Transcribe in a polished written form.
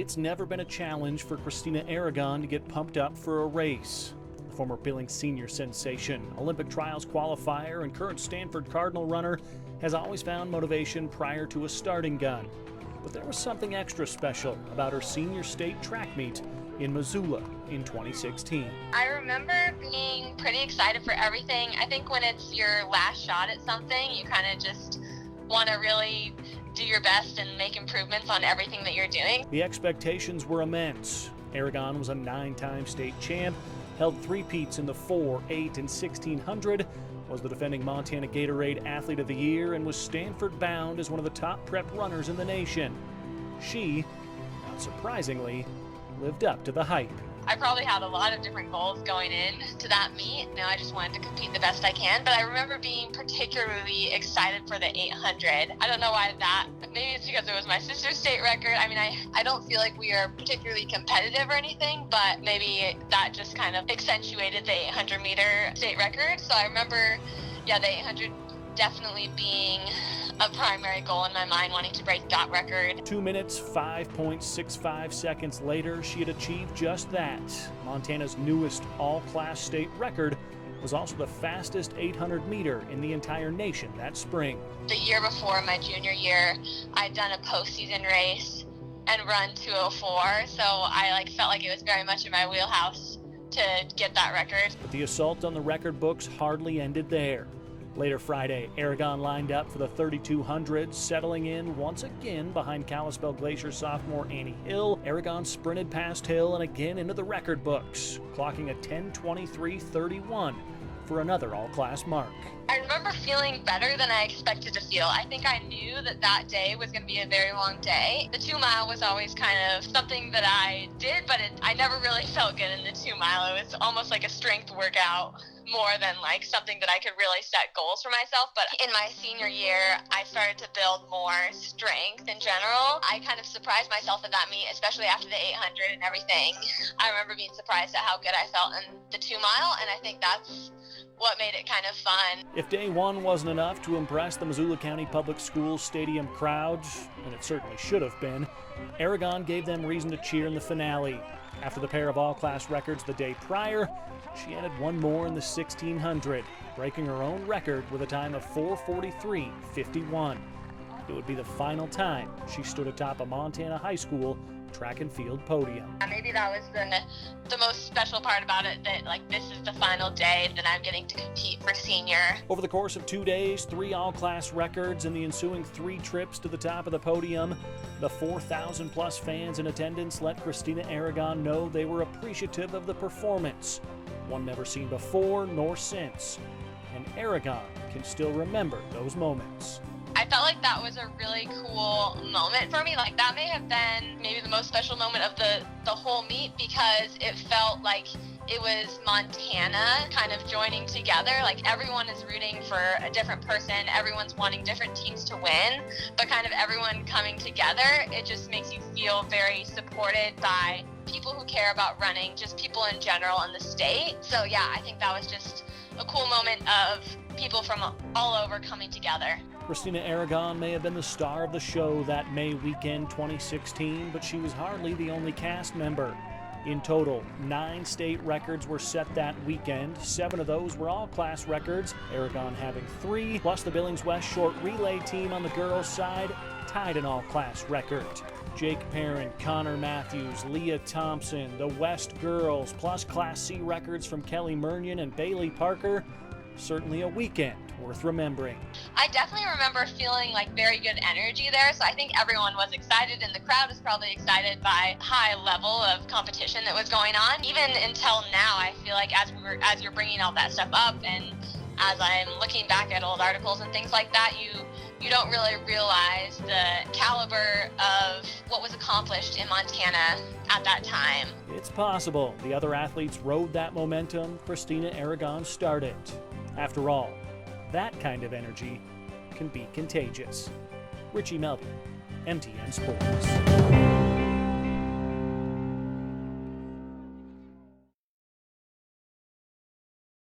it's never been a challenge for Christina Aragon to get pumped up for a race. The former Billings senior sensation, Olympic trials qualifier, and current Stanford Cardinal runner has always found motivation prior to a starting gun. But there was something extra special about her senior state track meet in Missoula in 2016. I remember being pretty excited for everything. I think when it's your last shot at something, you kind of just want to really do your best and make improvements on everything that you're doing. The expectations were immense. Aragon was a 9-time state champ, held three-peats in the 4, 8, and 1600, was the defending Montana Gatorade Athlete of the Year, and was Stanford bound as one of the top prep runners in the nation. She, not surprisingly, lived up to the hype. I probably had a lot of different goals going in to that meet. I just wanted to compete the best I can, but I remember being particularly excited for the 800. I don't know why that, maybe it's because it was my sister's state record. I don't feel like we are particularly competitive or anything, but maybe that just kind of accentuated the 800 meter state record. So I remember, the 800 definitely being a primary goal in my mind, wanting to break that record. 2 minutes, 5.65 seconds later, she had achieved just that. Montana's newest all-class state record was also the fastest 800 meter in the entire nation that spring. The year before, my junior year, I'd done a postseason race and run 2:04, so I felt like it was very much in my wheelhouse to get that record. But the assault on the record books hardly ended there. Later Friday, Aragon lined up for the 3200, settling in once again behind Kalispell Glacier sophomore Annie Hill. Aragon sprinted past Hill and again into the record books, clocking a 10:23:31 for another all-class mark. I remember feeling better than I expected to feel. I think I knew that day was going to be a very long day. The 2 mile was always kind of something that I did, but I never really felt good in the 2 mile. It was almost like a strength workout more than something that I could really set goals for myself. But in my senior year, I started to build more strength in general. I kind of surprised myself at that meet, especially after the 800 and everything. I remember being surprised at how good I felt in the 2 mile, and I think that's what made it kind of fun. If day one wasn't enough to impress the Missoula County Public Schools stadium crowds, and it certainly should have been, Aragon gave them reason to cheer in the finale. After the pair of all-class records the day prior, she added one more in the 1600, breaking her own record with a time of 4:43:51. It would be the final time she stood atop a Montana high school track and field podium. Maybe that was the most special part about it, that this is the final day that I'm getting to compete for senior. Over the course of 2 days, 3 all-class records, and the ensuing 3 trips to the top of the podium, the 4,000 plus fans in attendance let Christina Aragon know they were appreciative of the performance, one never seen before nor since. And Aragon can still remember those moments. I felt like that was a really cool moment for me. That may have been maybe the most special moment of the whole meet, because it felt like it was Montana kind of joining together. Everyone is rooting for a different person. Everyone's wanting different teams to win, but kind of everyone coming together. It just makes you feel very supported by people who care about running, just people in general in the state. So yeah, I think that was just a cool moment of people from all over coming together. Christina Aragon may have been the star of the show that May weekend 2016, but she was hardly the only cast member. In total, 9 state records were set that weekend. 7 of those were all-class records, Aragon having 3, plus the Billings West short relay team on the girls' side tied an all-class record. Jake Perrin, Connor Matthews, Leah Thompson, the West girls, plus Class C records from Kelly Murnion and Bailey Parker. Certainly a weekend worth remembering. I definitely remember feeling very good energy there, so I think everyone was excited, and the crowd was probably excited by high level of competition that was going on. Even until now, I feel like as you're bringing all that stuff up, and as I'm looking back at old articles and things like that, you don't really realize the caliber of what was accomplished in Montana at that time. It's possible the other athletes rode that momentum Christina Aragon started. After all, that kind of energy can be contagious. Richie Melby, MTN Sports.